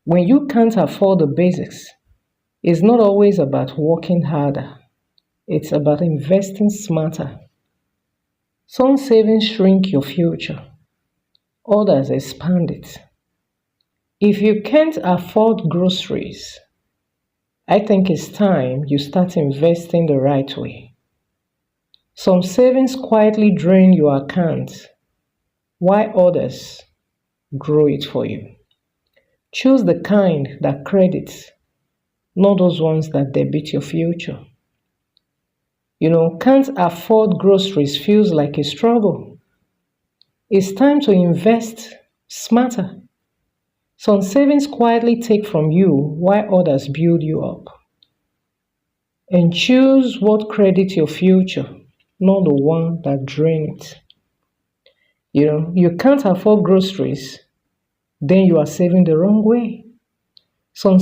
When you can't afford the basics, it's not always about working harder. It's about investing smarter. Some savings shrink your future, others expand it. If you can't afford groceries, I think it's time you start investing the right way. Some savings quietly drain your account, while others grow it for you. Choose the kind that credits, not those ones that debit your future. Can't afford groceries feels like a struggle. It's time to invest smarter. Some savings quietly take from you while others build you up. And choose what credits your future, not the one that drain it. You can't afford groceries, then you are saving the wrong way. Some